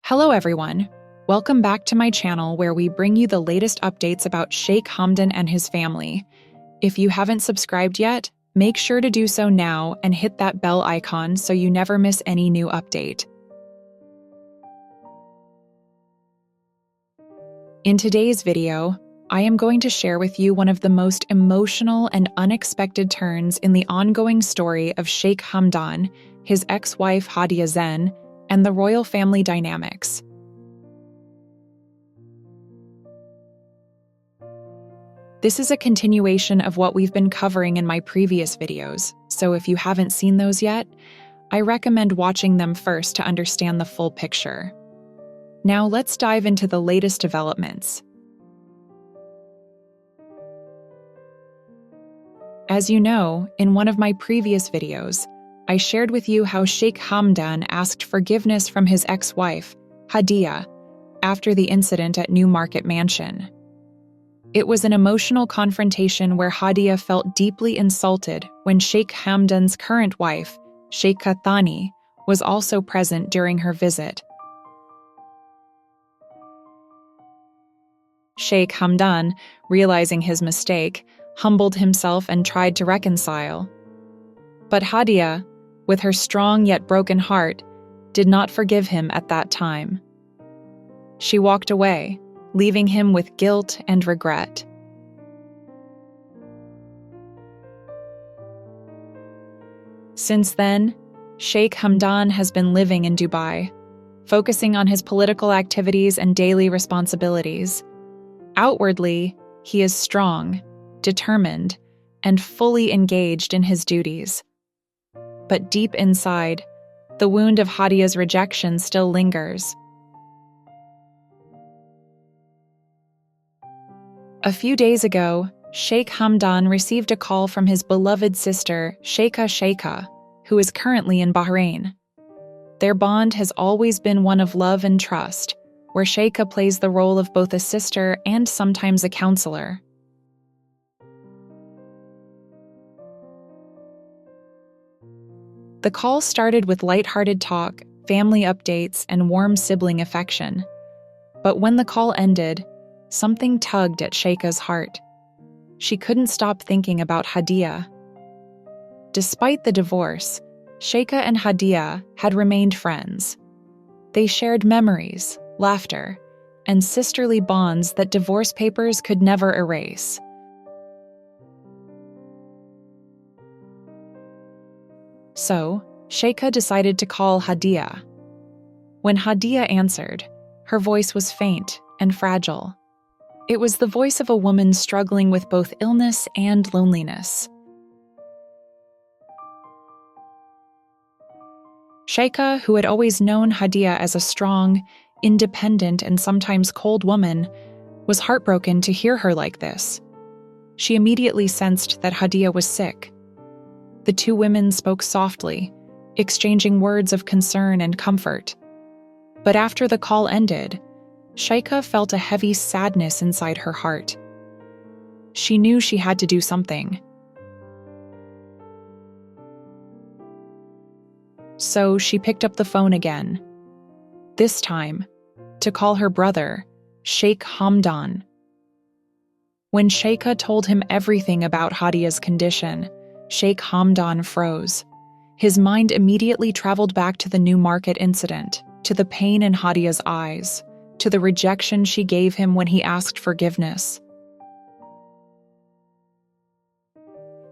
Hello everyone, welcome back to my channel where we bring you the latest updates about Sheikh Hamdan and his family. If you haven't subscribed yet, make sure to do so now and hit that bell icon so you never miss any new update. In today's video, I am going to share with you one of the most emotional and unexpected turns in the ongoing story of Sheikh Hamdan, his ex-wife Haadiya Zen, and the royal family dynamics. This is a continuation of what we've been covering in my previous videos, so if you haven't seen those yet, I recommend watching them first to understand the full picture. Now let's dive into the latest developments. As you know, in one of my previous videos, I shared with you how Sheikh Hamdan asked forgiveness from his ex-wife, Haadiya, after the incident at Newmarket Mansion. It was an emotional confrontation where Haadiya felt deeply insulted when Sheikh Hamdan's current wife, Sheikha Thani, was also present during her visit. Sheikh Hamdan, realizing his mistake, humbled himself and tried to reconcile. But Haadiya, with her strong yet broken heart, did not forgive him at that time. She walked away, leaving him with guilt and regret. Since then, Sheikh Hamdan has been living in Dubai, focusing on his political activities and daily responsibilities. Outwardly, he is strong, determined, and fully engaged in his duties. But deep inside, the wound of Haadiya's rejection still lingers. A few days ago, Sheikh Hamdan received a call from his beloved sister, Sheikha, who is currently in Bahrain. Their bond has always been one of love and trust, where Sheikha plays the role of both a sister and sometimes a counselor. The call started with lighthearted talk, family updates, and warm sibling affection. But when the call ended, something tugged at Sheikha's heart. She couldn't stop thinking about Haadiya. Despite the divorce, Sheikha and Haadiya had remained friends. They shared memories, laughter, and sisterly bonds that divorce papers could never erase. So, Sheikha decided to call Haadiya. When Haadiya answered, her voice was faint and fragile. It was the voice of a woman struggling with both illness and loneliness. Sheikha, who had always known Haadiya as a strong, independent, and sometimes cold woman, was heartbroken to hear her like this. She immediately sensed that Haadiya was sick. The two women spoke softly, exchanging words of concern and comfort. But after the call ended, Sheikha felt a heavy sadness inside her heart. She knew she had to do something. So she picked up the phone again, this time to call her brother, Sheikh Hamdan. When Sheikha told him everything about Haadiya's condition, Sheikh Hamdan froze. His mind immediately traveled back to the Newmarket incident, to the pain in Haadiya's eyes, to the rejection she gave him when he asked forgiveness.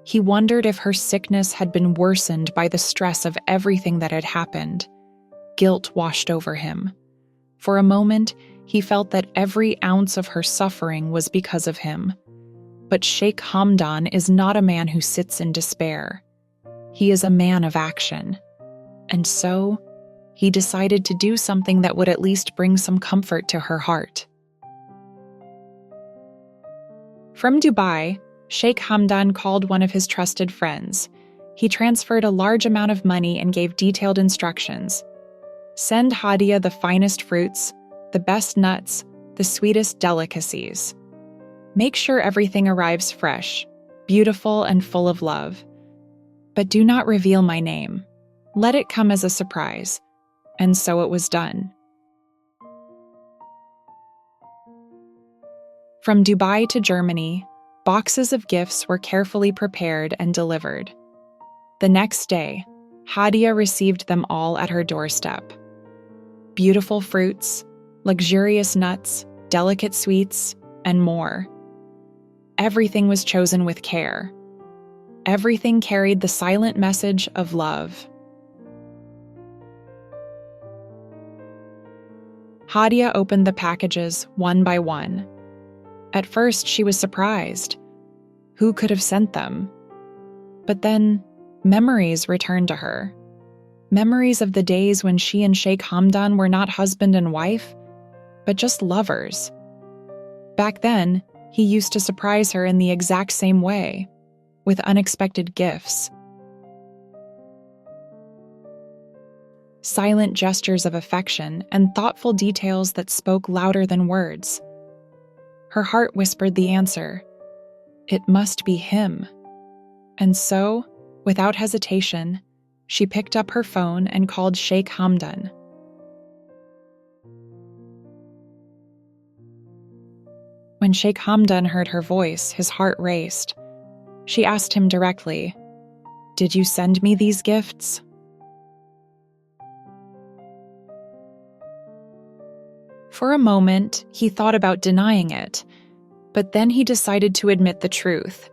He wondered if her sickness had been worsened by the stress of everything that had happened. Guilt washed over him. For a moment, he felt that every ounce of her suffering was because of him. But Sheikh Hamdan is not a man who sits in despair. He is a man of action. And so, he decided to do something that would at least bring some comfort to her heart. From Dubai, Sheikh Hamdan called one of his trusted friends. He transferred a large amount of money and gave detailed instructions. Send Haadiya the finest fruits, the best nuts, the sweetest delicacies. Make sure everything arrives fresh, beautiful, and full of love. But do not reveal my name. Let it come as a surprise. And so it was done. From Dubai to Germany, boxes of gifts were carefully prepared and delivered. The next day, Haadiya received them all at her doorstep. Beautiful fruits, luxurious nuts, delicate sweets, and more. Everything was chosen with care. Everything carried the silent message of love. Haadiya opened the packages one by one. At first, she was surprised. Who could have sent them? But then, memories returned to her. Memories of the days when she and Sheikh Hamdan were not husband and wife, but just lovers. Back then, he used to surprise her in the exact same way, with unexpected gifts. Silent gestures of affection and thoughtful details that spoke louder than words. Her heart whispered the answer. It must be him. And so, without hesitation, she picked up her phone and called Sheikh Hamdan. When Sheikh Hamdan heard her voice, his heart raced. She asked him directly, "Did you send me these gifts?" For a moment, he thought about denying it, but then he decided to admit the truth.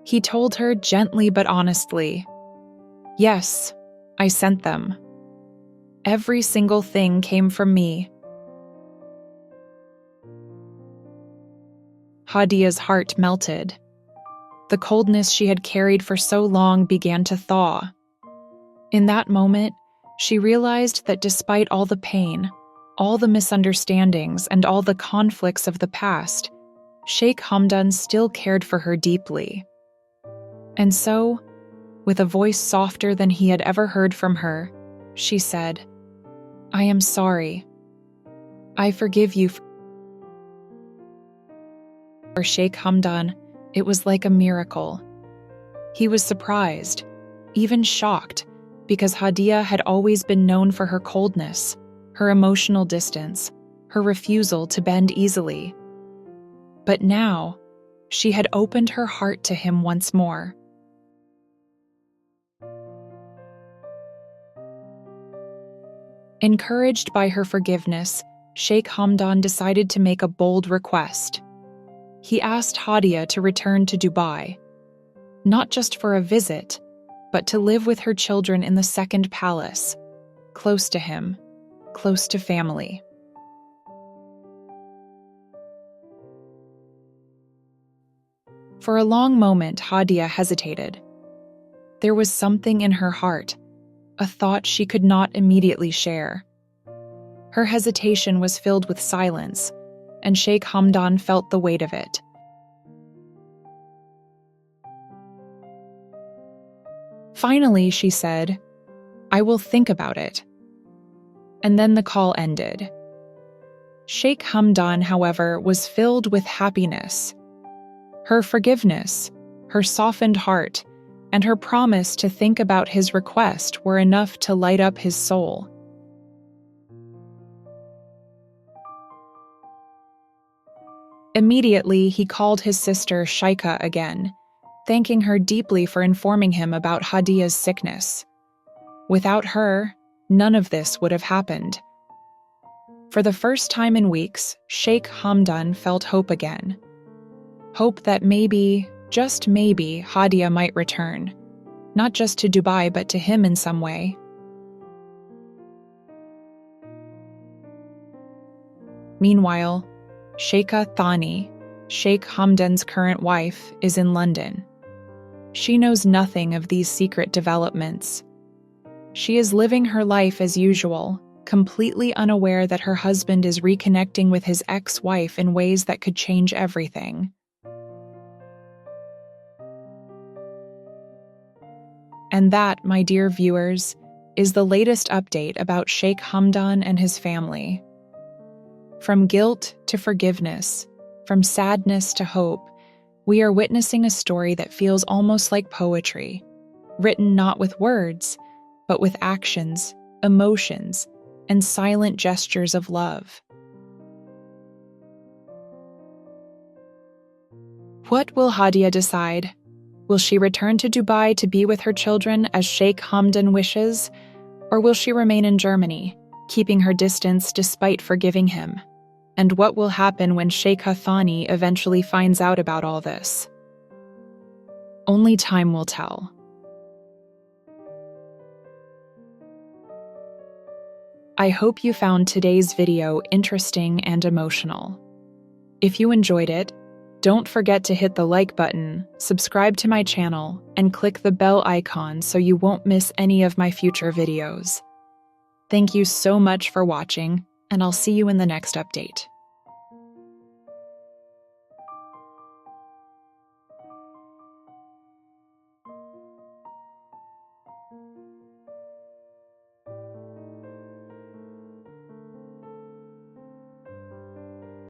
He told her gently but honestly, "Yes, I sent them. Every single thing came from me." Haadiya's heart melted. The coldness she had carried for so long began to thaw. In that moment, she realized that despite all the pain, all the misunderstandings, and all the conflicts of the past, Sheikh Hamdan still cared for her deeply. And so, with a voice softer than he had ever heard from her, she said, "I am sorry. I forgive you." For Sheikh Hamdan, it was like a miracle. He was surprised, even shocked, because Haadiya had always been known for her coldness, her emotional distance, her refusal to bend easily. But now, she had opened her heart to him once more. Encouraged by her forgiveness, Sheikh Hamdan decided to make a bold request. He asked Haadiya to return to Dubai, not just for a visit, but to live with her children in the second palace, close to him, close to family. For a long moment, Haadiya hesitated. There was something in her heart, a thought she could not immediately share. Her hesitation was filled with silence, and Sheikh Hamdan felt the weight of it. Finally, she said, "I will think about it." And then the call ended. Sheikh Hamdan, however, was filled with happiness. Her forgiveness, her softened heart, and her promise to think about his request were enough to light up his soul. Immediately, he called his sister Sheikha again, thanking her deeply for informing him about Haadiya's sickness. Without her, none of this would have happened. For the first time in weeks, Sheikh Hamdan felt hope again. Hope that maybe, just maybe, Haadiya might return, not just to Dubai but to him in some way. Meanwhile, Sheikha Thani, Sheikh Hamdan's current wife, is in London. She knows nothing of these secret developments. She is living her life as usual, completely unaware that her husband is reconnecting with his ex-wife in ways that could change everything. And that, my dear viewers, is the latest update about Sheikh Hamdan and his family. From guilt to forgiveness, from sadness to hope, we are witnessing a story that feels almost like poetry, written not with words, but with actions, emotions, and silent gestures of love. What will Haadiya decide? Will she return to Dubai to be with her children as Sheikh Hamdan wishes? Or will she remain in Germany, keeping her distance despite forgiving him? And what will happen when Sheikha Thani eventually finds out about all this? Only time will tell. I hope you found today's video interesting and emotional. If you enjoyed it, don't forget to hit the like button, subscribe to my channel, and click the bell icon so you won't miss any of my future videos. Thank you so much for watching, and I'll see you in the next update.